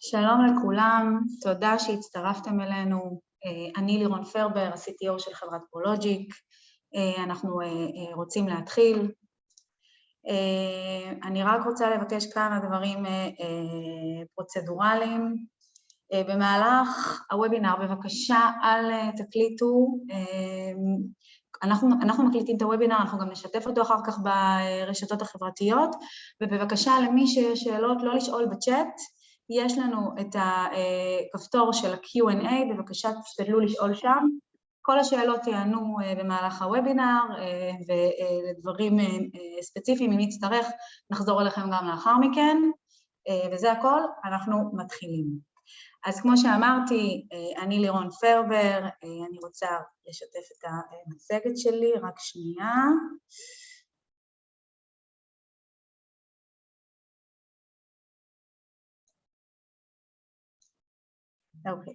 שלום לכולם, תודה שהצטרפתם אלינו. אני לירון פרבר, ה-CTO של חברת פרולוג'יק. אנחנו רוצים להתחיל. אני רק רוצה לבקש כמה דברים פרוצדורליים. במהלך הוובינר, בבקשה, אל תקליטו. אנחנו מקליטים את הוובינר, אנחנו גם נשתף אותו אחר כך ברשתות החברתיות, ובבקשה למי שיש שאלות לא לשאול בצ'אט, יש לנו את הכפתור של ה-Q&A, בבקשה תשתדלו לשאול שם. כל השאלות יענו במהלך הוובינר, ולדברים ספציפיים, אם נצטרך, נחזור אליכם גם לאחר מכן, וזה הכל, אנחנו מתחילים. אז כמו שאמרתי, אני לירון פרבר, אני רוצה לשתף את המצגת שלי, רק שנייה. אוקיי.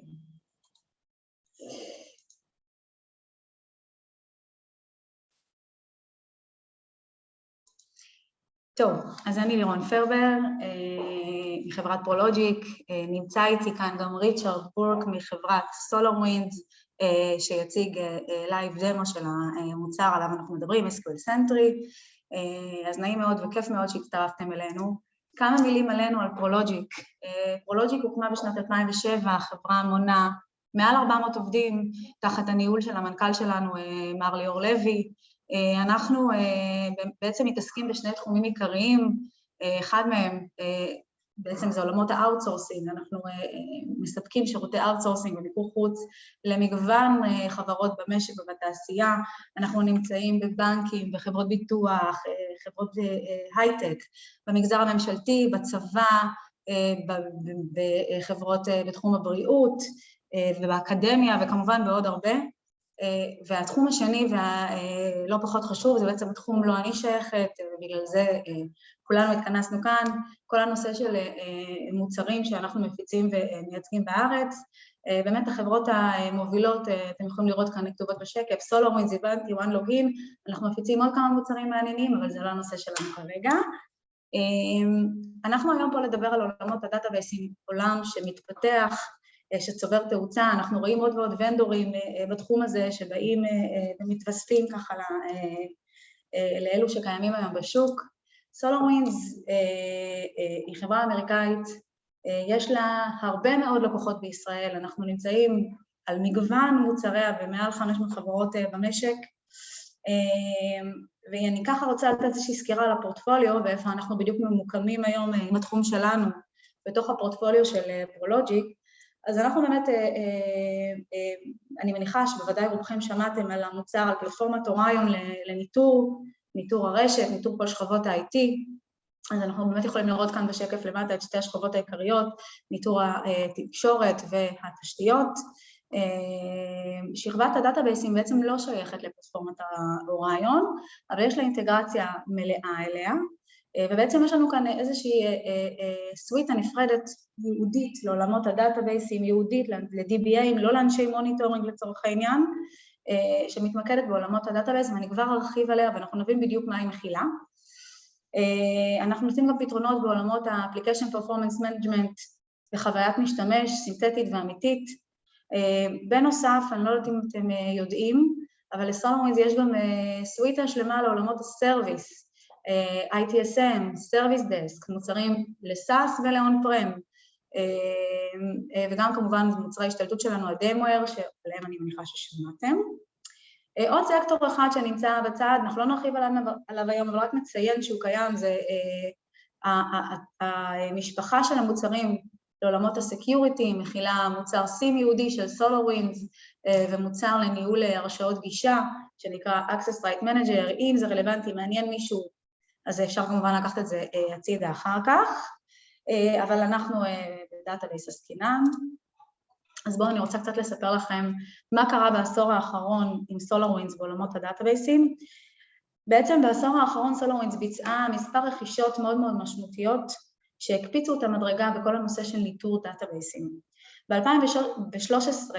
טוב, אז אני לירון פרבר, מחברת פרולוג'יק, נמצא איתי כאן גם ריצ'רד בורק מחברת SolarWinds, שיציג לייב דמו של המוצר עליו אנחנו מדברים, SQL Sentry, אז נעים מאוד וכיף מאוד שהצטרפתם אלינו. כמה מילים עלינו על פרולוג'יק. פרולוג'יק הוקמה בשנת 2007, החברה מונה מעל 400 עובדים, תחת הניהול של המנכ"ל שלנו, מר ליאור לוי. אנחנו בעצם מתעסקים בשני תחומים עיקריים, אחד מהם בעצם זה עולמות האוטסורסינג, אנחנו מספקים שירותי אוטסורסינג במיקור חוץ למגוון חברות במשק ובתעשייה, אנחנו נמצאים בבנקים, בחברות ביטוח, חברות הייטק, במגזר הממשלתי, בצבא, בחברות בתחום הבריאות ובאקדמיה וכמובן בעוד הרבה. והתחום השני והלא פחות חשוב זה בעצם התחום לא אני שייכת, בגלל זה כולנו התכנסנו כאן, כל הנושא של מוצרים שאנחנו מפיצים ומייצגים בארץ, באמת החברות המובילות, אתם יכולים לראות כאן כתובות בשקף, SolarWinds, One-Login, אנחנו מפיצים עוד כמה מוצרים מעניינים, אבל זה לא הנושא שלנו כרגע. אנחנו היום פה לדבר על עולמות הדאטאבייסים, עולם שמתפתח, שצובר תאוצה, אנחנו רואים עוד ועוד ונדורים בתחום הזה שבאים ומתווספים ככה לאלו שקיימים היום בשוק. SolarWinds היא חברה אמריקאית, יש לה הרבה מאוד לקוחות בישראל, אנחנו נמצאים על מגוון מוצריה במעל 500 חברות במשק, ואני ככה רוצה לתת איזושהי סקירה על הפורטפוליו ואיפה אנחנו בדיוק ממוקמים היום עם התחום שלנו בתוך הפורטפוליו של פרולוג'יק. אז אנחנו באמת, אני מניחה שבוודאי רובכם שמעתם על המוצר, על פלטפורמת אוריון לניטור, ניטור הרשת, ניטור כל שכבות ה-IT, אז אנחנו באמת יכולים לראות כאן בשקף למטה את שתי השכבות העיקריות, ניטור התקשורת והתשתיות. שכבת הדאטאבייסים בעצם לא שייכת לפלטפורמת האוריון, אבל יש לה אינטגרציה מלאה אליה, ובעצם יש לנו כאן איזושהי סוויטה נפרדת ייעודית לעולמות הדאטאבייסים, ייעודית ל-DBAים, לא לאנשי מוניטורינג לצורך העניין, שמתמקדת בעולמות הדאטאבייס, ואני כבר ארחיב עליה ואנחנו נבין בדיוק מה היא מכילה. אנחנו נותנים גם פתרונות בעולמות ה-Application Performance Management בחוויית משתמש, סינתטית ואמיתית. בנוסף, אני לא יודעת אם אתם יודעים, אבל ל-SolarWinds יש גם סוויטה שלמה לעולמות הסרוויס, ITSM, Service Desk, מוצרים ל-SaaS ול-On-Prem, וגם כמובן מוצרי השתלטות שלנו, ה-Demware, שעליהם אני מניחה ששמעתם. עוד סקטור אחד שנמצא בצד, אנחנו לא נרחיב עליו היום, אבל רק מציין שהוא קיים, זה המשפחה של המוצרים לעולמות הסקיוריטי, מכילה מוצר SIEM ייעודי של SolarWinds, ומוצר לניהול הרשאות גישה, שנקרא Access Right Manager, אם זה רלוונטי, מעניין מישהו, אז אפשר כמובן לקחת את זה הצידה אחר כך, אבל אנחנו בדאטאבייס עסקינן. אז בואו, אני רוצה קצת לספר לכם מה קרה בעשור האחרון עם SolarWinds בעולמות הדאטאבייסים. בעצם בעשור האחרון SolarWinds ביצעה מספר רכישות מאוד מאוד משמעותיות, שהקפיצו את המדרגה בכל הנושא של ניטור דאטאבייסים. ב-2013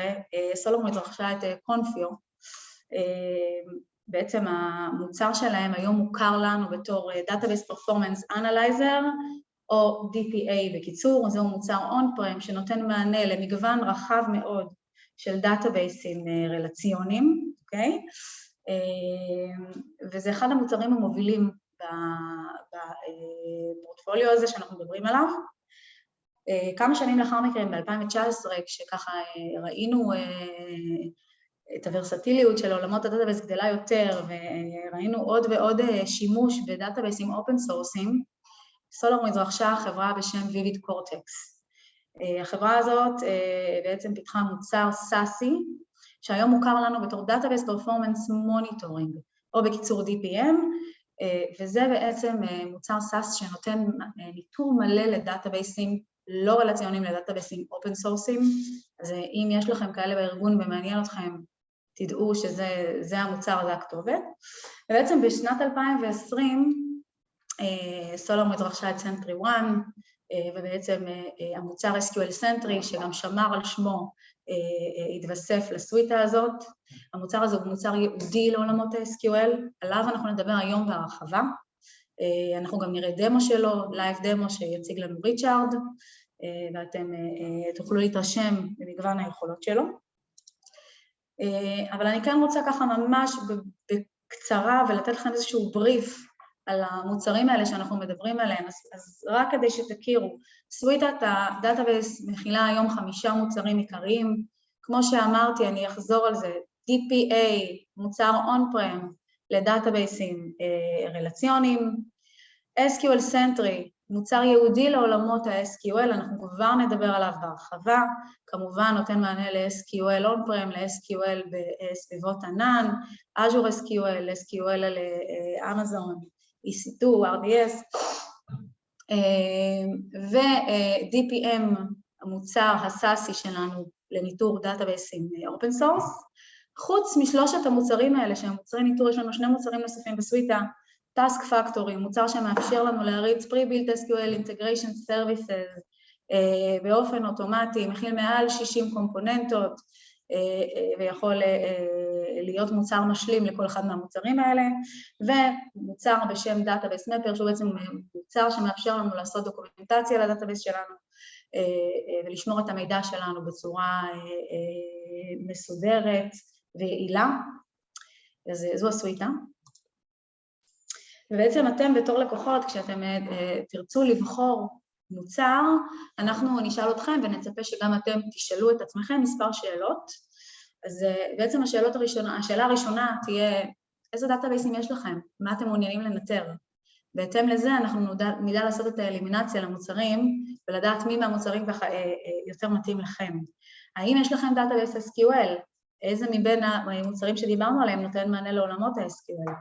SolarWinds רכשה את קונפיו, בעצם המוצר שלהם היום מוכר לנו בתור Database Performance Analyzer, או DPA בקיצור, זהו מוצר on-prem שנותן מענה למגוון רחב מאוד של דאטאבייסים רלציוניים, אוקיי? וזה אחד המוצרים המובילים בפורטפוליו הזה שאנחנו מדברים עליו. כמה שנים לאחר מכן, ב-2019, כשככה ראינו את הוורסטיליות של עולמות הדאטאבייס גדלה יותר, וראינו עוד ועוד שימוש בדאטאבייסים אופן סורסים, SolarWinds רכשה חברה בשם Vivid Cortex. החברה הזאת בעצם פיתחה מוצר סאסי, שהיום מוכר לנו בתור Database Performance Monitoring, או בקיצור DPM, וזה בעצם מוצר סאס שנותן ניטור מלא לדאטאבייסים לא רלציוניים, לדאטאבייסים אופן סורסים. אז אם יש לכם כאלה בארגון ומעניין אתכם, תדעו שזה המוצר, זה הכתובת. ובעצם בשנת 2020, SolarWinds רכשה את Sentry1, ובעצם המוצר SQL Sentry, שגם שמר על שמו, התווסף לסוויטה הזאת. המוצר הזה הוא מוצר ייעודי לעולמות ה-SQL, עליו אנחנו נדבר היום בהרחבה. אנחנו גם נראה דמו שלו, לייב דמו שיציג לנו ריצ'ארד, ואתם תוכלו להתרשם במגוון היכולות שלו. אבל אני כן רוצה ככה ממש בקצרה ולתת לכם איזשהו בריף על המוצרים האלה שאנחנו מדברים עליהם, אז רק כדי שתכירו, סוויטת הדאטאבייס מכילה היום 5 מוצרים עיקריים, כמו שאמרתי, אני אחזור על זה, DPA, מוצר on-prem לדאטאבייסים רלציוניים, SQL Sentry, מוצר ייעודי לעולמות ה-SQL, אנחנו כבר נדבר עליו בהרחבה, כמובן נותן מענה ל-SQL on-prem, ל-SQL בסביבות ענן, Azure SQL, SQL על אמזון, EC2, RDS, ו-DPM, המוצר הסאסי שלנו לניטור דאטאבייסים אופן סורס. חוץ משלושת המוצרים האלה, שהם מוצרי ניטור, יש לנו 2 מוצרים נוספים בסוויטה, Task Factory, מוצר שמאפשר לנו להריץ Pre-Built SQL Integration Services באופן אוטומטי, מכיל מעל 60 קומפוננטות, ויכול להיות מוצר משלים לכל אחד מהמוצרים האלה, ומוצר בשם Database Mapper, שהוא בעצם מוצר שמאפשר לנו לעשות דוקומנטציה לדאטאבייס שלנו, ולשמור את המידע שלנו בצורה מסודרת ויעילה. אז זו הסוויטה. ובעצם אתם בתור לקוחות, כשאתם תרצו לבחור מוצר, אנחנו נשאל אתכם ונצפה שגם אתם תשאלו את עצמכם מספר שאלות. אז בעצם השאלה הראשונה תהיה, איזה דאטאבייסים יש לכם? מה אתם מעוניינים לנטר? בהתאם לזה אנחנו נדע לעשות את האלימינציה למוצרים, ולדעת מי מהמוצרים יותר מתאים לכם. האם יש לכם דאטאבייס SQL? איזה מבין המוצרים שדיברנו עליהם נותן מענה לעולמות ה-SQL?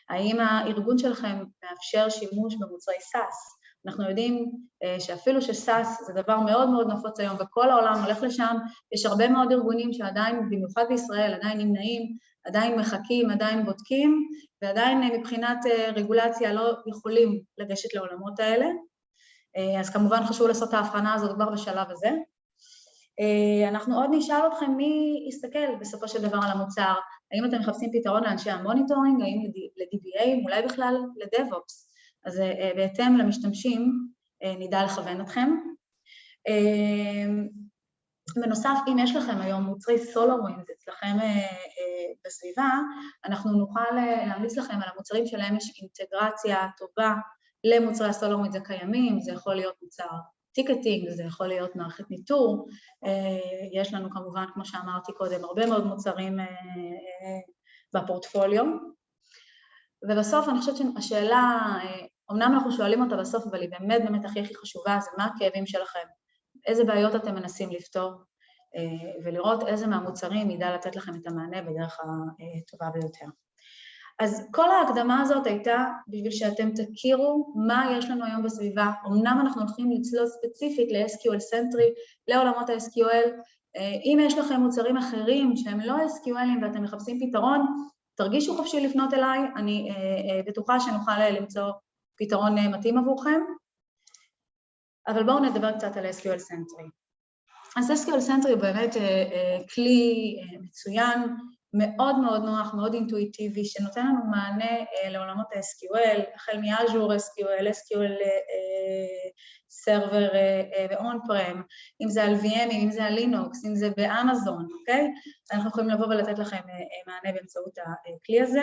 האם הארגון שלכם מאפשר שימוש במוצרי SaaS? אנחנו יודעים שאפילו ש-SaaS זה דבר מאוד מאוד נפוץ היום, וכל העולם הולך לשם, יש הרבה מאוד ארגונים שעדיין, במיוחד בישראל, עדיין נמנעים, עדיין מחכים, עדיין בודקים, ועדיין מבחינת רגולציה לא יכולים לגשת לעולמות האלה. אז כמובן חשוב לעשות את ההבחנה הזאת כבר בשלב הזה. אנחנו עוד נשאל אתכם מי יסתכל בסופו של דבר על המוצר, האם אתם מחפשים פתרון לאנשי המוניטורינג, האם ל-DBA, אולי בכלל ל-DevOps. אז בהתאם למשתמשים נדע לכוון אתכם. בנוסף, אם יש לכם היום מוצרי SolarWinds אצלכם בסביבה, אנחנו נוכל להמליץ לכם על המוצרים שלהם יש אינטגרציה טובה למוצרי SolarWinds הקיימים, זה יכול להיות מוצר טיקטינג, זה יכול להיות מערכת ניטור, יש לנו כמובן, כמו שאמרתי קודם, הרבה מאוד מוצרים בפורטפוליו, ובסוף אני חושבת שהשאלה, אמנם אנחנו שואלים אותה בסוף, אבל היא באמת הכי חשובה, זה מה הכאבים שלכם, איזה בעיות אתם מנסים לפתור, ולראות איזה מהמוצרים ידע לתת לכם את המענה בדרך הטובה ביותר. אז כל ההקדמה הזאת הייתה בשביל שאתם תכירו מה יש לנו היום בסביבה, אמנם אנחנו הולכים לצלול ספציפית ל-SQL Sentry, לעולמות ה-SQL, אם יש לכם מוצרים אחרים שהם לא SQLים ואתם מחפשים פתרון, תרגישו חופשי לפנות אליי, אני בטוחה שנוכל למצוא פתרון מתאים עבורכם, אבל בואו נדבר קצת על SQL Sentry. אז SQL Sentry הוא באמת כלי מצוין, מאוד מאוד נוח, מאוד אינטואיטיבי, שנותן לנו מענה לעולמות ה-SQL, החל מ-Azure SQL, SQL סרבר ב-on-prem, אם זה על VM, אם זה על לינוקס, אם זה באמזון, אוקיי? אנחנו יכולים לבוא ולתת לכם מענה באמצעות הכלי הזה.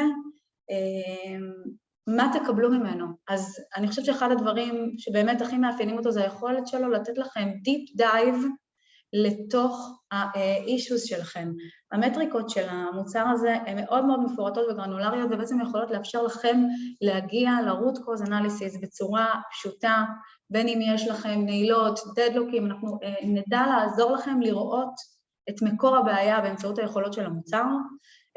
מה תקבלו ממנו? אז אני חושבת שאחד הדברים שבאמת הכי מאפיינים אותו זה היכולת שלו לתת לכם deep dive לתוך ה-issues שלכם. המטריקות של המוצר הזה הן מאוד מאוד מפורטות וגרנולריות, ובעצם יכולות לאפשר לכם להגיע ל-root cause analysis בצורה פשוטה, בין אם יש לכם נעילות, דדלוקים, אנחנו נדע לעזור לכם לראות את מקור הבעיה באמצעות היכולות של המוצר.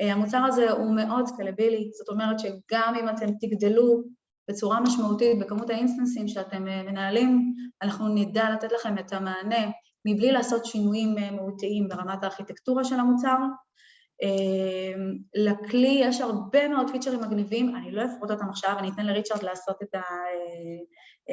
המוצר הזה הוא מאוד סקלבילי, זאת אומרת שגם אם אתם תגדלו בצורה משמעותית בכמות האינסטנסים שאתם מנהלים, אנחנו נדע לתת לכם את המענה מבלי לעשות שינויים מהותיים ברמת הארכיטקטורה של המוצר. לכלי יש הרבה מאוד פיצ'רים מגניבים, אני לא אפרוט אותם עכשיו, אני אתן לריצ'רד לעשות את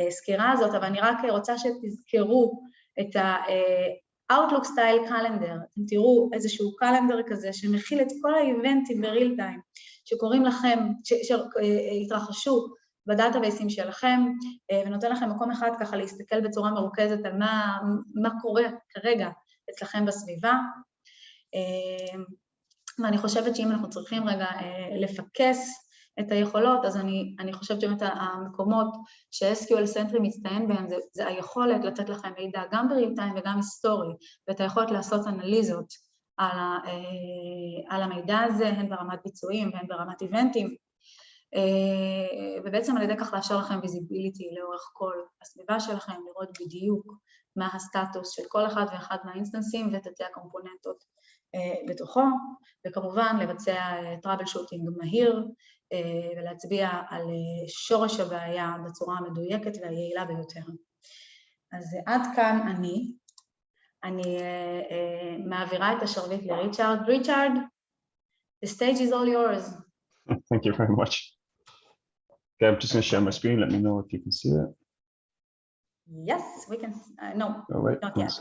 הסקירה הזאת, אבל אני רק רוצה שתזכרו את ה-Outlook Style Calendar, אתם תראו איזשהו קלנדר כזה שמכיל את כל האיבנטים בריל טיים, שקוראים לכם, שהתרחשו בדאטאבייסים שלכם, ונותן לכם מקום אחד ככה להסתכל בצורה מרוכזת על מה קורה כרגע אצלכם בסביבה. ואני חושבת שאם אנחנו צריכים רגע לפקס את היכולות, אז אני חושבת שבאמת המקומות ש-SQL Sentry מצטיין בהם, זה היכולת לתת לכם מידע גם בריל טיים וגם היסטורי, ואת היכולת לעשות אנליזות על המידע הזה, הן ברמת ביצועים והן ברמת איבנטים, ובעצם על ידי כך לאפשר לכם ויזיביליטי לאורך כל הסביבה שלכם, לראות בדיוק מה הסטטוס של כל אחד ואחד מהאינסטנסים ותתי הקומפוננטות בתוכו, וכמובן לבצע טראבל שוטינג מהיר ולהצביע על שורש הבעיה בצורה המדויקת והיעילה ביותר. אז עד כאן אני מעבירה את השרביט לריצ'רד. ריצ'רד, the stage is all yours. Thank you very much. Okay, I'm just going to share my screen. Let me know if you can see it. Yes, we can. No, oh, wait, not yet.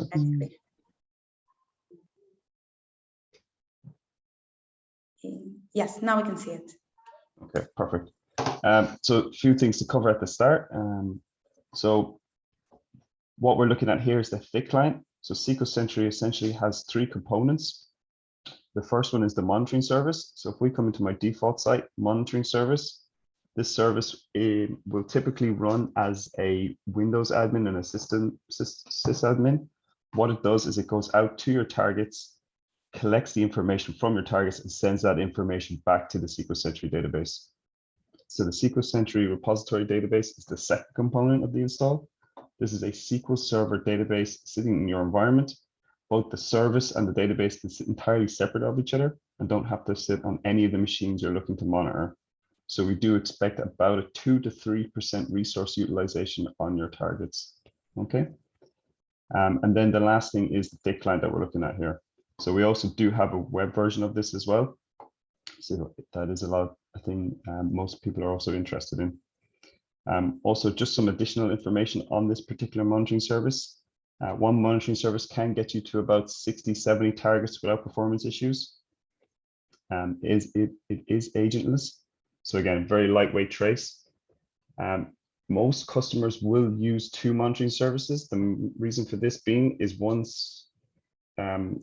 Yes, now we can see it. Okay, perfect. So a few things to cover at the start. So what we're looking at here is the thick client. So SQL Sentry essentially has three components. The first one is the monitoring service. So if we come into my default site, monitoring service, this service will typically run as a Windows admin and a sysadmin. What it does is it goes out to your targets, collects the information from your targets, and sends that information back to the SQL Sentry database. So the SQL Sentry repository database is the second component of the install. This is a SQL Server database sitting in your environment. Both the service and the database can sit entirely separate of each other and don't have to sit on any of the machines you're looking to monitor. So we do expect about a 2 to 3% resource utilization on your targets. Okay. And then the last thing is the thick client that we're looking at here. So we also do have a web version of this as well. So that is a thing most people are also interested in. Also, just some additional information on this particular monitoring service. One monitoring service can get you to about 60, 70 targets without performance issues. It is agentless. So again, very lightweight trace. Most customers will use two monitoring services. The reason for this being is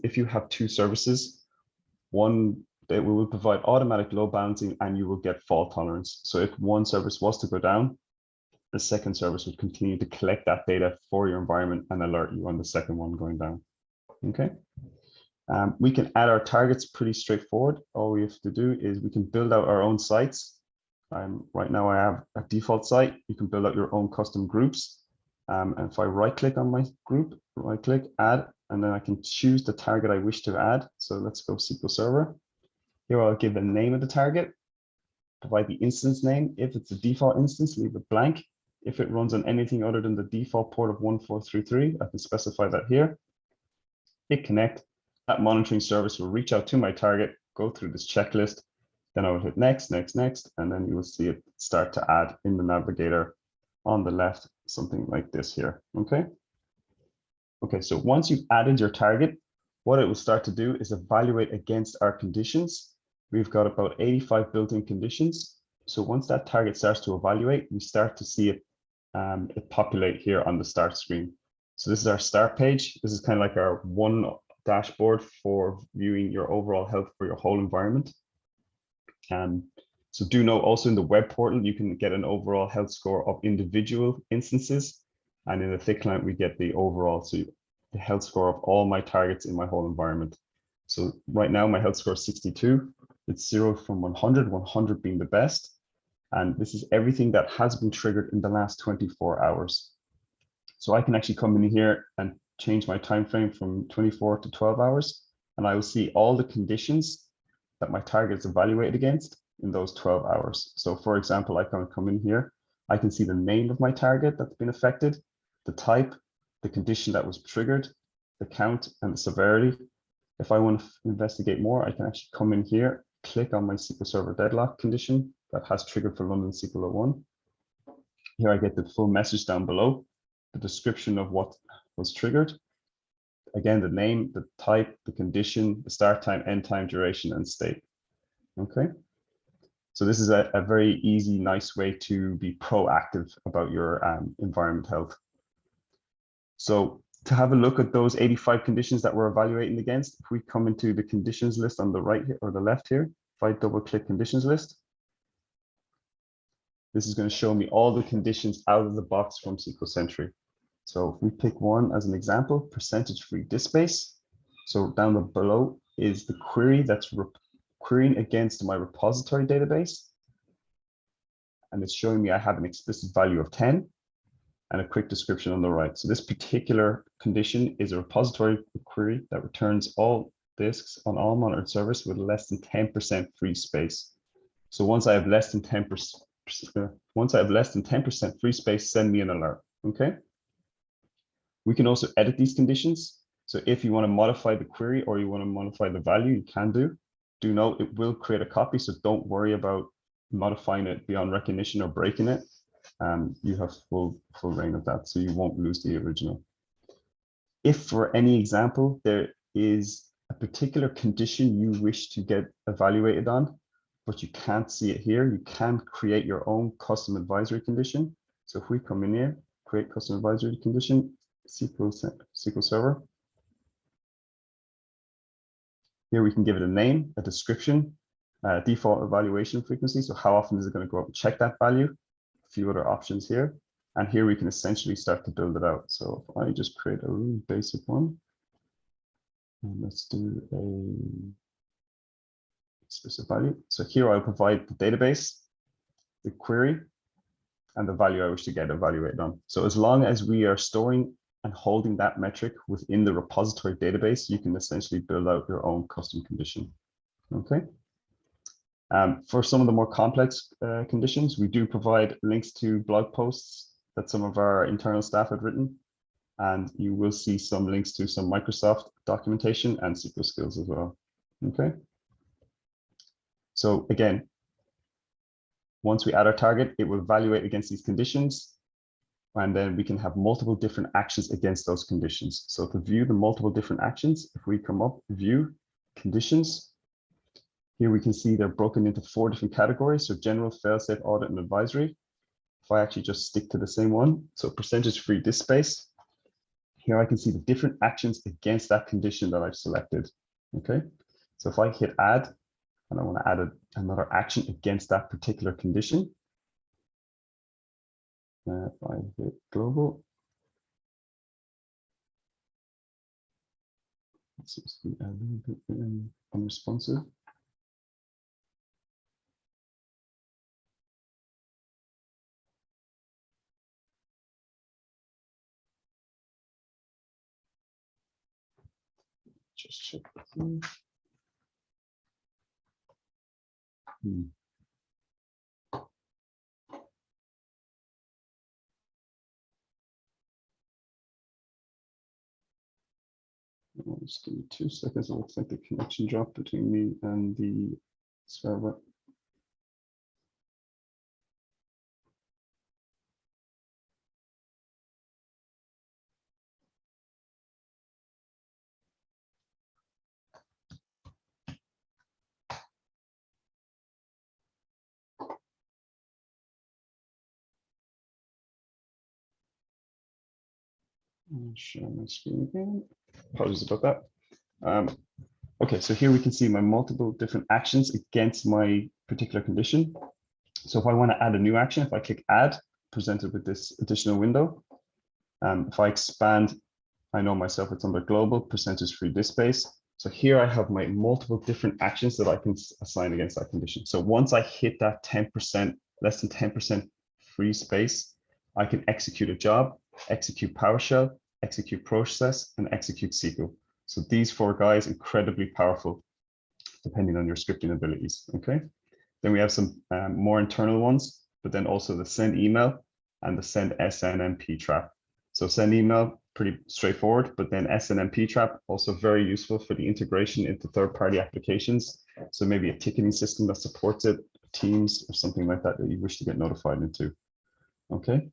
if you have two services, one that will provide automatic load balancing and you will get fault tolerance. So if one service was to go down, the second service would continue to collect that data for your environment and alert you on the second one going down. Okay. We can add our targets pretty straightforward. All we have to do is we can build out our own sites. Right now I have a default site. You can build out your own custom groups. And if I right click on my group, right click, add, and then I can choose the target I wish to add. So let's go SQL Server. Here I'll give the name of the target, provide the instance name. If it's a default instance, leave it blank. If it runs on anything other than the default port of 1433, I can specify that here. Hit connect. That monitoring service will reach out to my target, go through this checklist. Then I will hit next, next, next, and then you will see it start to add in the navigator on the left, something like this here. Okay. Okay, so once you've added your target, what it will start to do is evaluate against our conditions. We've got about 85 built-in conditions. So once that target starts to evaluate, we start to see it it populate here on the start screen. So this is our start page. This is kind of like our one dashboard for viewing your overall health for your whole environment. So do know also in the web portal, you can get an overall health score of individual instances. And in the thick client, we get the overall, so the health score of all my targets in my whole environment. So right now, my health score is 62. It's 0 from 100, 100 being the best. And this is everything that has been triggered in the last 24 hours. So I can actually come in here and change my time frame from 24 to 12 hours. And I will see all the conditions that my target is evaluated against in those 12 hours. So for example, I can come in here, I can see the name of my target that's been affected, the type, the condition that was triggered, the count, and the severity. If I want to investigate more, I can actually come in here, click on my SQL Server deadlock condition that has triggered for London SQL 01. Here I get the full message down below, the description of what was triggered. Again, the name, the type, the condition, the start time, end time, duration, and state. Okay. So this is a very easy, nice way to be proactive about your environment health. So to have a look at those 85 conditions that we're evaluating against, if we come into the conditions list on the right here or the left here, if I double click conditions list, this is going to show me all the conditions out of the box from SQL Sentry. So if we pick one as an example, percentage free disk space. So down below is the query that's querying against my repository database. And it's showing me I have an explicit value of 10 and a quick description on the right. So this particular condition is a repository query that returns all disks on all monitored servers with less than 10% free space. So once I have less than 10% free space, send me an alert. Okay. We can also edit these conditions. So if you want to modify the query or you want to modify the value, you can do. Do note it will create a copy, so don't worry about modifying it beyond recognition or breaking it. You have full reign of that, so you won't lose the original. If for any example, there is a particular condition you wish to get evaluated on, but you can't see it here, you can create your own custom advisory condition. So if we come in here, create custom advisory condition, SQL Server. Here we can give it a name, a description, default evaluation frequency. So how often is it going to go up and check that value? A few other options here. And here we can essentially start to build it out. So if I just create a really basic one, and let's do a specific value. So here I'll provide the database, the query, and the value I wish to get evaluated on. So as long as we are storing and holding that metric within the repository database, you can essentially build out your own custom condition. Okay. For some of the more complex conditions, we do provide links to blog posts that some of our internal staff have written, and you will see some links to some Microsoft documentation and SQL skills as well. Okay. So again, once we add our target, it will evaluate against these conditions. And then we can have multiple different actions against those conditions. So to view the multiple different actions, if we come up, view, conditions, here we can see they're broken into 4 different categories. So general, fail-safe, audit, and advisory. If I actually just stick to the same one, so percentage free disk space, here I can see the different actions against that condition that I've selected. Okay, so if I hit add, and I want to add another action against that particular condition, if I hit global, it seems to be a little bit unresponsive. Just check the thing. Just give me 2 seconds. It looks like the connection dropped between me and the server. I'll share my screen again. Apologies about that. Okay, so here we can see my multiple different actions against my particular condition. So if I want to add a new action, if I click add, presented with this additional window. If I expand, I know myself it's under global, percentage free disk space. So here I have my multiple different actions that I can assign against that condition. So once I hit that 10%, less than 10% free space, I can execute a job, execute PowerShell, execute process, and execute SQL. So these 4 guys, incredibly powerful, depending on your scripting abilities, okay? Then we have some more internal ones, but then also the send email and the send SNMP trap. So send email, pretty straightforward, but then SNMP trap, also very useful for the integration into third-party applications. So maybe a ticketing system that supports it, Teams or something like that that you wish to get notified into. Okay,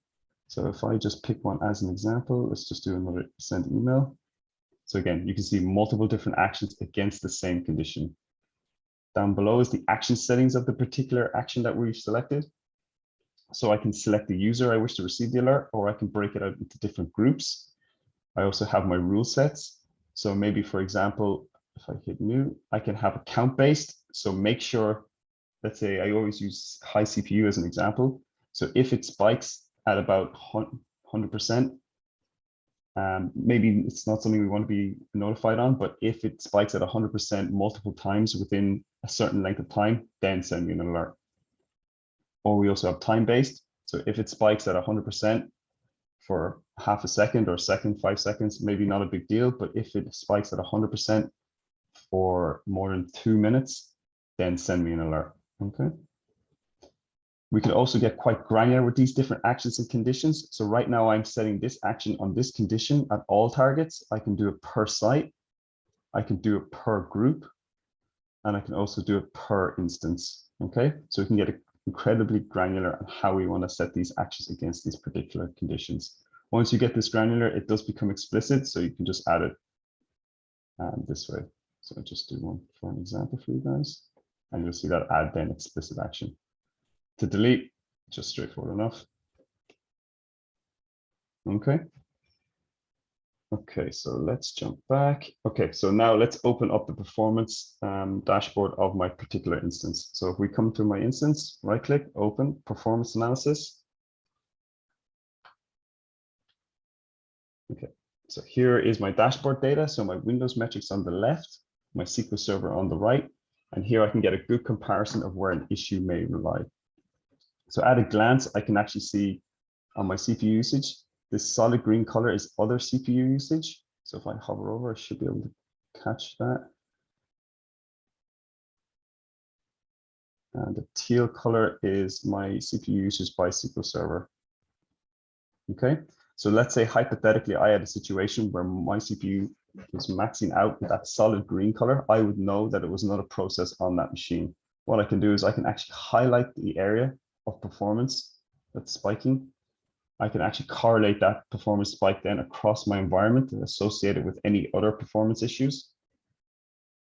so if I just pick one as an example, let's just do another send email. So again, you can see multiple different actions against the same condition. Down below is the action settings of the particular action that we've selected. So I can select the user I wish to receive the alert, or I can break it out into different groups. I also have my rule sets. So maybe, for example, if I hit new, I can have account based. So make sure, let's say I always use high CPU as an example. So if it spikes at about 100%, maybe it's not something we want to be notified on, but if it spikes at 100% multiple times within a certain length of time, then send me an alert. Or we also have time-based. So if it spikes at 100% for half a second or a second, 5 seconds, maybe not a big deal, but if it spikes at 100% for more than 2 minutes, then send me an alert, okay? We can also get quite granular with these different actions and conditions. So right now I'm setting this action on this condition at all targets. I can do it per site. I can do it per group. And I can also do it per instance, okay? So we can get incredibly granular on how we want to set these actions against these particular conditions. Once you get this granular, it does become explicit, so you can just add it this way. So I'll just do one for an example for you guys, and you'll see that add then explicit action. To delete, just straightforward enough. Okay. Okay, so let's jump back. Okay, so now let's open up the performance dashboard of my particular instance. So if we come to my instance, right click, open, performance analysis. Okay, so here is my dashboard data. So my Windows metrics on the left, my SQL Server on the right, and here I can get a good comparison of where an issue may reside. So at a glance, I can actually see on my CPU usage, this solid green color is other CPU usage. So if I hover over, I should be able to catch that. And the teal color is my CPU usage by SQL Server. Okay, so let's say hypothetically, I had a situation where my CPU was maxing out with that solid green color. I would know that it was not a process on that machine. What I can do is I can actually highlight the area of performance that's spiking. I can actually correlate that performance spike then across my environment and associate it with any other performance issues.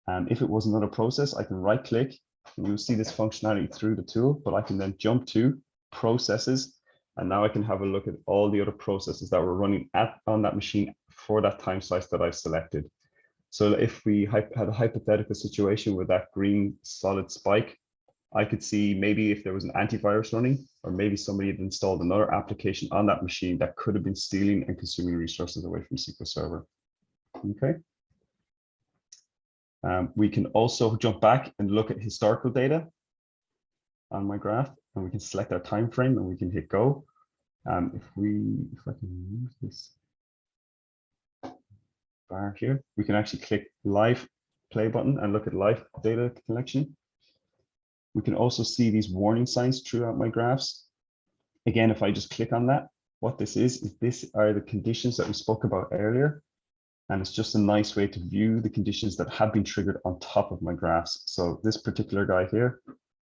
And if it was another process, I can right click and you'll see this functionality through the tool, but I can then jump to processes. And now I can have a look at all the other processes that were running on that machine for that time slice that I've selected. So if we had a hypothetical situation with that green solid spike, I could see maybe if there was an antivirus running, or maybe somebody had installed another application on that machine that could have been stealing and consuming resources away from SQL Server. Okay. We can also jump back and look at historical data on my graph, and we can select our time frame and we can hit go. If I can move this bar here, we can actually click live play button and look at live data collection. We can also see these warning signs throughout my graphs. Again, if I just click on that, what this is these are the conditions that we spoke about earlier. And it's just a nice way to view the conditions that have been triggered on top of my graphs. So this particular guy here,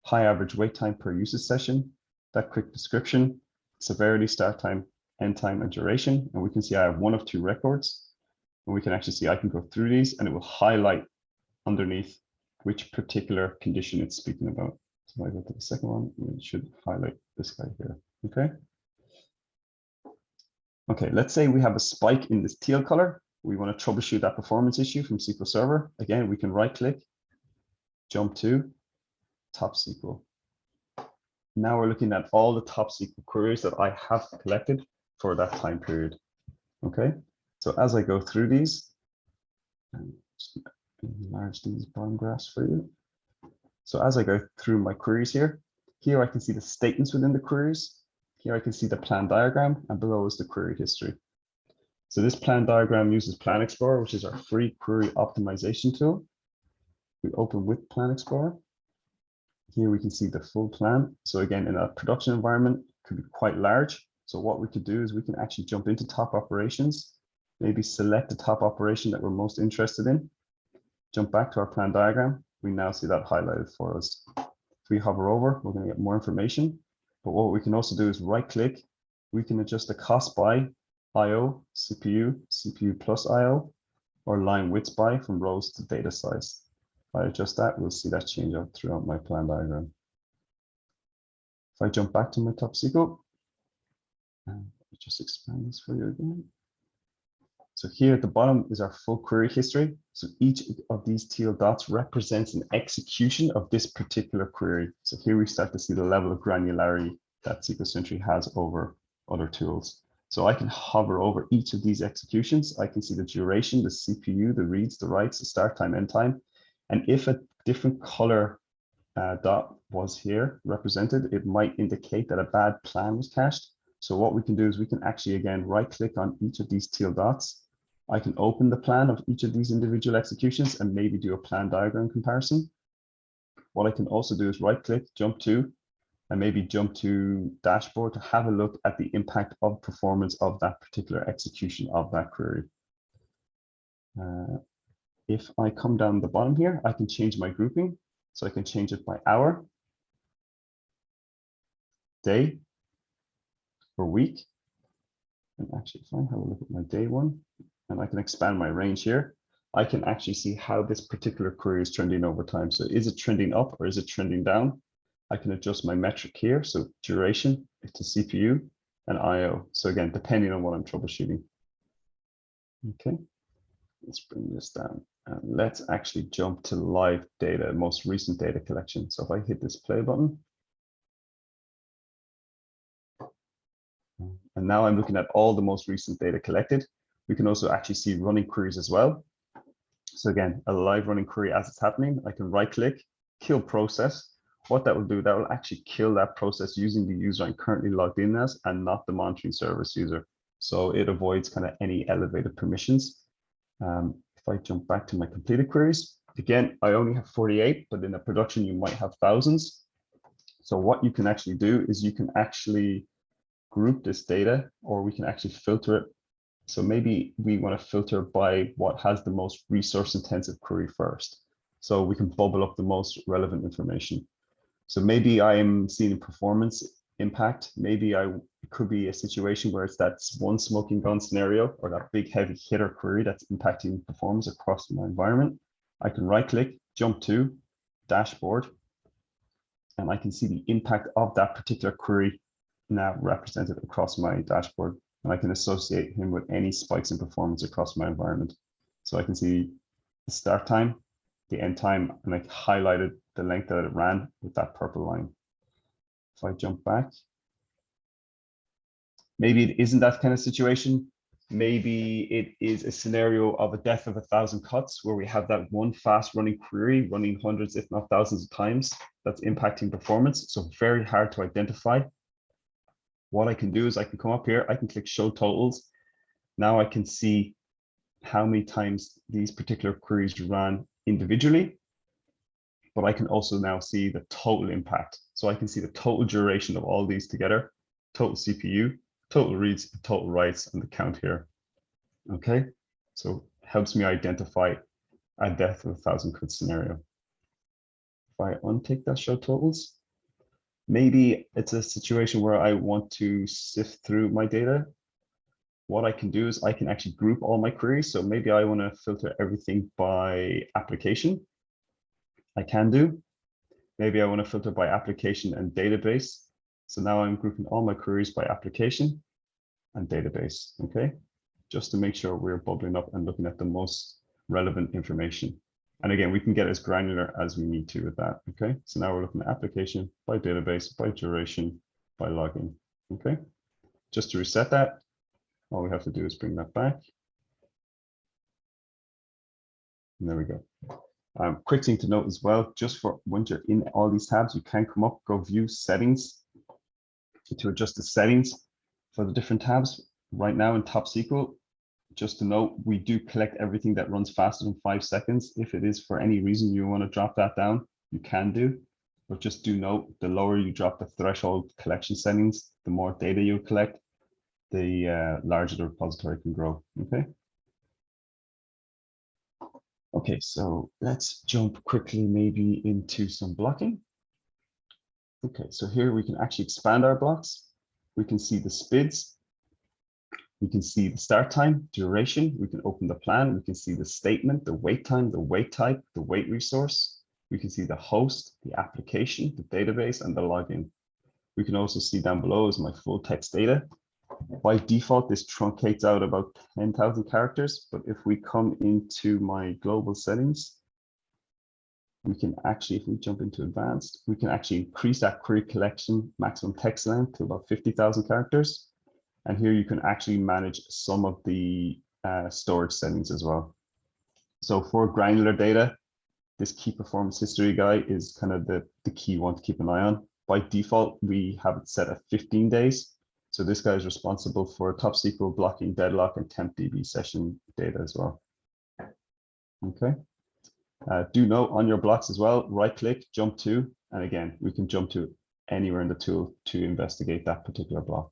high average wait time per usage session, that quick description, severity, start time, end time, and duration. And we can see I have 1 of 2 records. And we can actually see I can go through these and it will highlight underneath which particular condition it's speaking about. So if I go to the second one, it should highlight this guy here, okay? Okay, let's say we have a spike in this teal color. We want to troubleshoot that performance issue from SQL Server. Again, we can right click, jump to top SQL. Now we're looking at all the top SQL queries that I have collected for that time period. Okay, so as I go through these, and just enlarge these bottom graphs for you. So as I go through my queries here I can see the statements within the queries. Here I can see the plan diagram, and below is the query history. So this plan diagram uses Plan Explorer, which is our free query optimization tool. We open with Plan Explorer. Here we can see the full plan. So again, in a production environment, it could be quite large. So what we could do is we can actually jump into top operations, maybe select the top operation that we're most interested in, jump back to our plan diagram. We now see that highlighted for us. If we hover over, we're going to get more information. But what we can also do is right click. We can adjust the cost by IO, CPU, CPU plus IO, or line width by from rows to data size. If I adjust that, we'll see that change out throughout my plan diagram. If I jump back to my top SQL, and just expand this for you again. So here at the bottom is our full query history. So each of these teal dots represents an execution of this particular query. So here we start to see the level of granularity that SQL Sentry has over other tools. So I can hover over each of these executions. I can see the duration, the CPU, the reads, the writes, the start time, end time. And if a different color dot was here represented, it might indicate that a bad plan was cached. So what we can do is we can actually, again, right click on each of these teal dots. I can open the plan of each of these individual executions and maybe do a plan diagram comparison. What I can also do is right click, jump to, and maybe jump to dashboard to have a look at the impact of performance of that particular execution of that query. If I come down the bottom here, I can change my grouping. So I can change it by hour, day, or week. And actually, if I have a look at my day one, and I can expand my range here, I can actually see how this particular query is trending over time. So is it trending up or is it trending down? I can adjust my metric here. So duration to CPU and IO. So again, depending on what I'm troubleshooting. Okay, let's bring this down. And let's actually jump to live data, most recent data collection. So if I hit this play button, and now I'm looking at all the most recent data collected. We can also actually see running queries as well. So again, a live running query as it's happening, I can right click, kill process. What that will do, that will actually kill that process using the user I'm currently logged in as and not the monitoring service user. So it avoids kind of any elevated permissions. If I jump back to my completed queries, again, I only have 48, but in a production, you might have thousands. So what you can actually do is you can actually group this data, or we can actually filter it. So maybe we want to filter by what has the most resource intensive query first. So we can bubble up the most relevant information. So maybe I'm seeing a performance impact. Maybe it could be a situation where it's that one smoking gun scenario or that big heavy hitter query that's impacting performance across my environment. I can right click, jump to dashboard, and I can see the impact of that particular query now represented across my dashboard. And I can associate him with any spikes in performance across my environment. So I can see the start time, the end time, and I highlighted the length that it ran with that purple line. If I jump back, maybe it isn't that kind of situation. Maybe it is a scenario of a death of 1,000 cuts where we have that one fast running query running hundreds, if not thousands of times that's impacting performance. So very hard to identify. What I can do is I can come up here, I can click show totals. Now I can see how many times these particular queries ran individually, but I can also now see the total impact. So I can see the total duration of all these together, total CPU, total reads, total writes, and the count here. Okay, so helps me identify a death of 1,000 cut scenario. If I untick that show totals, maybe it's a situation where I want to sift through my data. What I can do is I can actually group all my queries. So maybe I want to filter everything by application. I can do. Maybe I want to filter by application and database. So now I'm grouping all my queries by application. and database, okay? Just to make sure we're bubbling up and looking at the most relevant information. And again, we can get as granular as we need to with that, okay? So now we're looking at application by database, by duration, by login, okay? Just to reset that, all we have to do is bring that back. And there we go. Quick thing to note as well, just for when you're in all these tabs, you can come up, go view settings to adjust the settings for the different tabs. Right now in Top SQL, just to note, we do collect everything that runs faster than 5 seconds. If it is for any reason you want to drop that down, you can do, but just do note, the lower you drop the threshold collection settings, the more data you collect, the larger the repository can grow, okay? Okay, so let's jump quickly maybe into some blocking. Okay, so here we can actually expand our blocks. We can see the SPIDs. We can see the start time, duration. We can open the plan. We can see the statement, the wait time, the wait type, the wait resource. We can see the host, the application, the database, and the login. We can also see down below is my full text data. By default, this truncates out about 10,000 characters, but if we come into my global settings, we can actually, if we jump into advanced, we can actually increase that query collection maximum text length to about 50,000 characters. And here you can actually manage some of the storage settings as well. So for granular data, this key performance history guy is kind of the key one to keep an eye on. By default, we have it set at 15 days. So this guy is responsible for Top SQL blocking, deadlock, and TempDB session data as well. Okay. Do note on your blocks as well, right click, jump to, and again, we can jump to anywhere in the tool to investigate that particular block.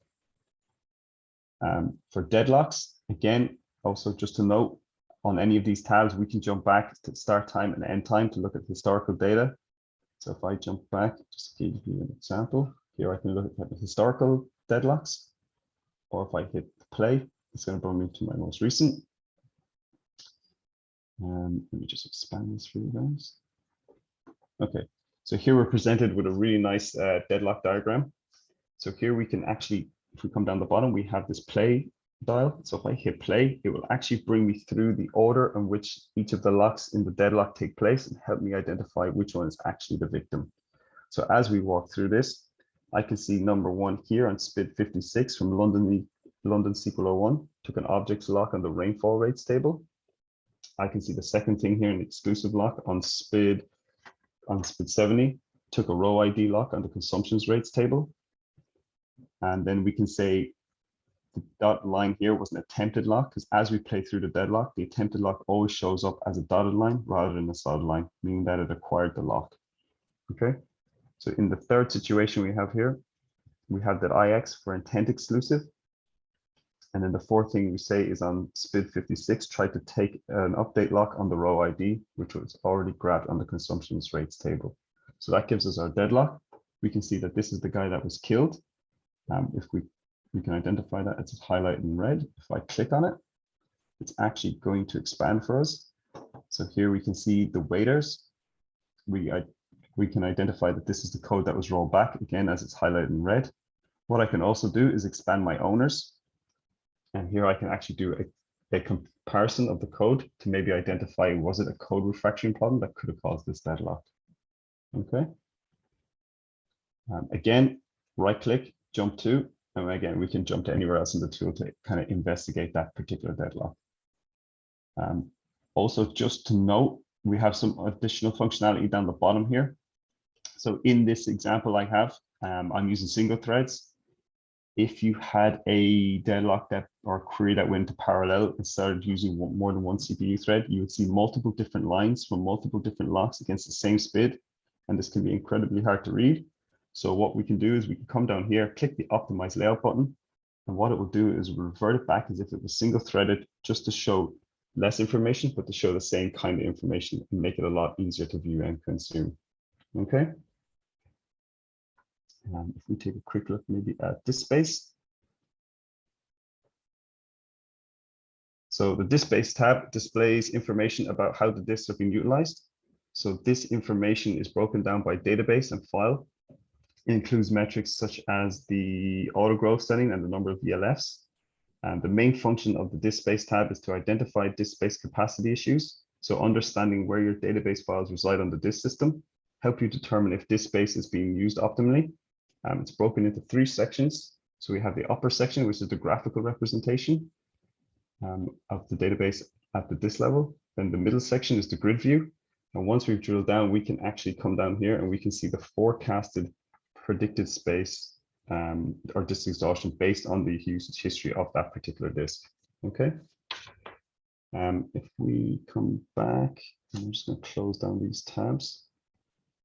For deadlocks, again, also just to note, on any of these tabs, we can jump back to start time and end time to look at historical data. So if I jump back, just to give you an example, here I can look at the historical deadlocks, or if I hit play, it's going to bring me to my most recent. Let me just expand this for you guys. Okay, so here we're presented with a really nice deadlock diagram. So here we can actually, if we come down the bottom, we have this play dial. So if I hit play, it will actually bring me through the order in which each of the locks in the deadlock take place and help me identify which one is actually the victim. So as we walk through this, I can see number 1 here on SPID 56 from London SQL 01 took an objects lock on the rainfall rates table. I can see the second thing here, an exclusive lock on SPID 70, took a row ID lock on the consumptions rates table. And then we can say the dotted line here was an attempted lock, because as we play through the deadlock, the attempted lock always shows up as a dotted line rather than a solid line, meaning that it acquired the lock. Okay, so in the third situation we have here, we have that IX for intent exclusive. And then the fourth thing we say is on SPID 56, try to take an update lock on the row ID, which was already grabbed on the consumptions rates table. So that gives us our deadlock. We can see that this is the guy that was killed. If we can identify that, it's highlighted in red. If I click on it, it's actually going to expand for us. So here we can see the waiters. We can identify that this is the code that was rolled back, again, as it's highlighted in red. What I can also do is expand my owners. And here I can actually do a comparison of the code to maybe identify, was it a code refactoring problem that could have caused this deadlock? Okay. Again, right click, jump to, and again, we can jump to anywhere else in the tool to kind of investigate that particular deadlock. Also, just to note, we have some additional functionality down the bottom here. So in this example I have, I'm using single threads. If you had a deadlock or query that went to parallel and started using more than one CPU thread, you would see multiple different lines from multiple different locks against the same SPID, and this can be incredibly hard to read. So what we can do is we can come down here, click the optimize layout button, and what it will do is revert it back as if it was single threaded, just to show less information, but to show the same kind of information and make it a lot easier to view and consume. Okay. If we take a quick look maybe at this space. So the disk space tab displays information about how the disks are being utilized. So this information is broken down by database and file. It includes metrics such as the auto growth setting and the number of VLFs. And the main function of the disk space tab is to identify disk space capacity issues. So understanding where your database files reside on the disk system, help you determine if disk space is being used optimally. It's broken into 3 sections. So we have the upper section, which is the graphical representation of the database at the disk level. Then the middle section is the grid view. And once we've drilled down, we can actually come down here and we can see the forecasted predicted space or disk exhaustion based on the usage history of that particular disk. Okay. If we come back, I'm just going to close down these tabs.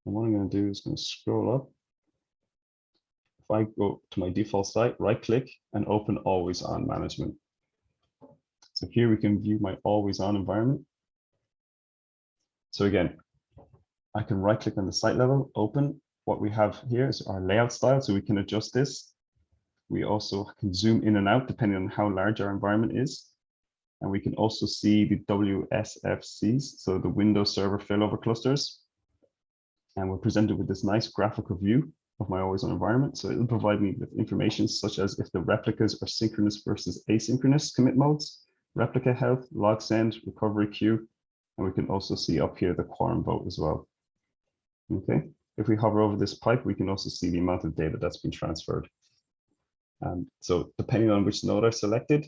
And what I'm going to do is going to scroll up. If I go to my default site, right click and open always on management. So here we can view my always on environment. So again, I can right click on the site level, open. What we have here is our layout style, so we can adjust this. We also can zoom in and out depending on how large our environment is. And we can also see the WSFCs, so the Windows Server Failover Clusters. And we're presented with this nice graphical view of my always on environment. So it'll provide me with information such as if the replicas are synchronous versus asynchronous commit modes, replica health, log send, recovery queue. And we can also see up here the quorum vote as well. Okay, if we hover over this pipe, we can also see the amount of data that's been transferred. So depending on which node I selected,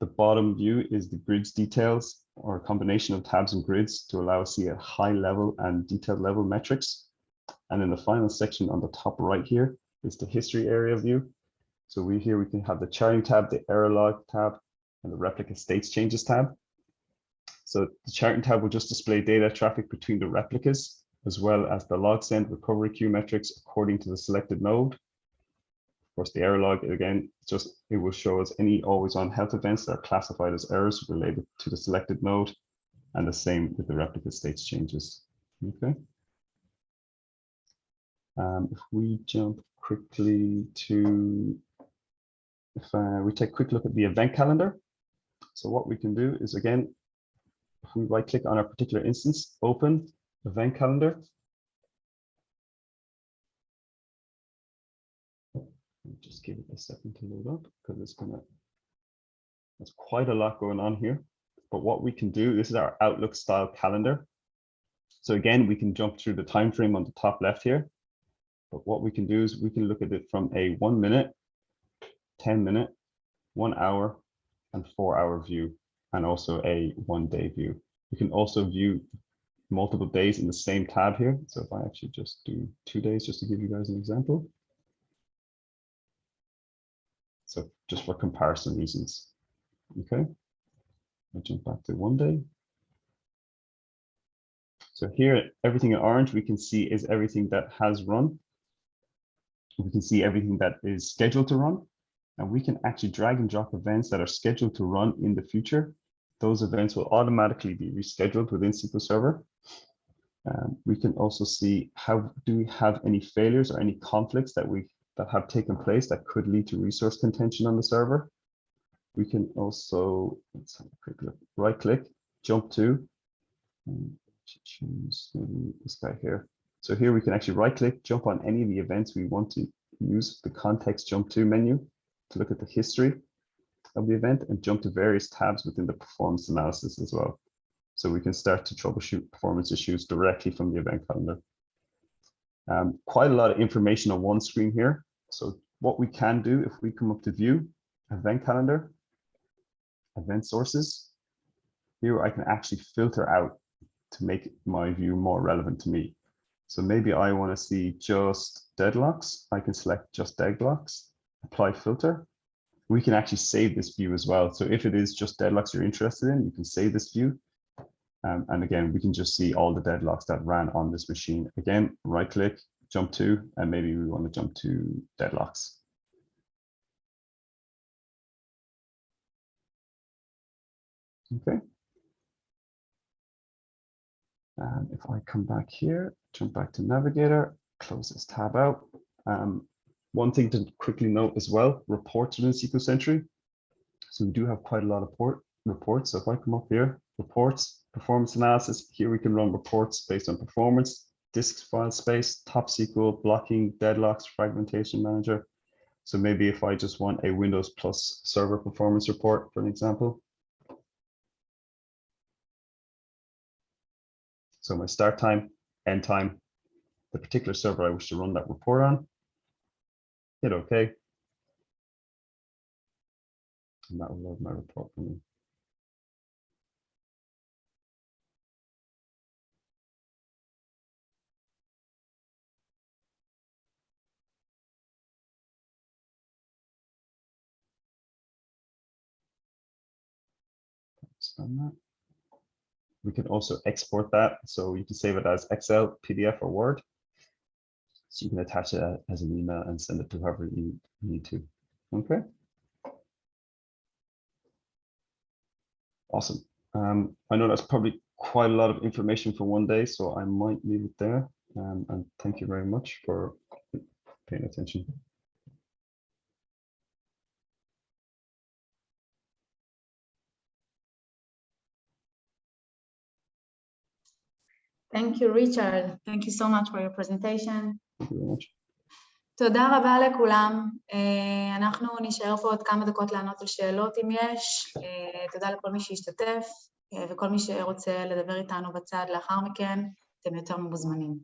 the bottom view is the grids details or a combination of tabs and grids to allow us to see a high level and detailed level metrics. And then the final section on the top right here is the history area view. So we can have the charting tab, the error log tab, and the replica states changes tab. So the charting tab will just display data traffic between the replicas, as well as the log send recovery queue metrics according to the selected node. Of course, the error log, again, it will show us any always on health events that are classified as errors related to the selected node, and the same with the replica states changes. Okay. If we jump quickly to, if we take a quick look at the event calendar. So what we can do is, again, if we right click on our particular instance, open event calendar. Just give it a second to load up because there's quite a lot going on here. But what we can do, this is our Outlook style calendar. So again, we can jump through the time frame on the top left here. But what we can do is we can look at it from a 1 minute, 10 minute, 1 hour, and 4 hour view, and also a 1 day view. You can also view multiple days in the same tab here. So if I actually just do 2 days, just to give you guys an example. So just for comparison reasons. Okay. I'll jump back to 1 day. So here, everything in orange we can see is everything that has run. We can see everything that is scheduled to run. And we can actually drag and drop events that are scheduled to run in the future. Those events will automatically be rescheduled within SQL Server. We can also see do we have any failures or any conflicts that have taken place that could lead to resource contention on the server. We can also, let's have a quick look, right click, jump to, choose maybe this guy here. So here we can actually right click, jump on any of the events we want to use the context jump to menu to look at the history of the event and jump to various tabs within the performance analysis as well. So we can start to troubleshoot performance issues directly from the event calendar. Quite a lot of information on one screen here. So what we can do if we come up to view, event calendar, event sources, here I can actually filter out to make my view more relevant to me. So maybe I want to see just deadlocks. I can select just deadlocks, apply filter. We can actually save this view as well. So if it is just deadlocks you're interested in, you can save this view. And again, we can just see all the deadlocks that ran on this machine. Again, right click, jump to, and maybe we want to jump to deadlocks. Okay. And if I come back here, jump back to Navigator, close this tab out. One thing to quickly note as well, reports within SQL Sentry. So we do have quite a lot of reports. So if I come up here, reports, performance analysis, here we can run reports based on performance, disk file space, top SQL, blocking, deadlocks, fragmentation manager. So maybe if I just want a Windows Plus server performance report, for an example. So my start time, end time, the particular server I wish to run that report on, hit OK. And that will load my report for me. Expand that. We can also export that, so you can save it as Excel, PDF, or Word. So you can attach it as an email and send it to whoever you need to. Okay. Awesome. I know that's probably quite a lot of information for one day, so I might leave it there. And thank you very much for paying attention. Thank you, Richard. Thank you so much for your presentation. Thank you very much. תודה רבה לכולם. אנחנו נשאר פה עוד כמה דקות לענות על שאלות אם יש. תודה לכל מי שהשתתף, וכל מי שרוצה לדבר איתנו בצד לאחר מכן, אתם יותר מוזמנים.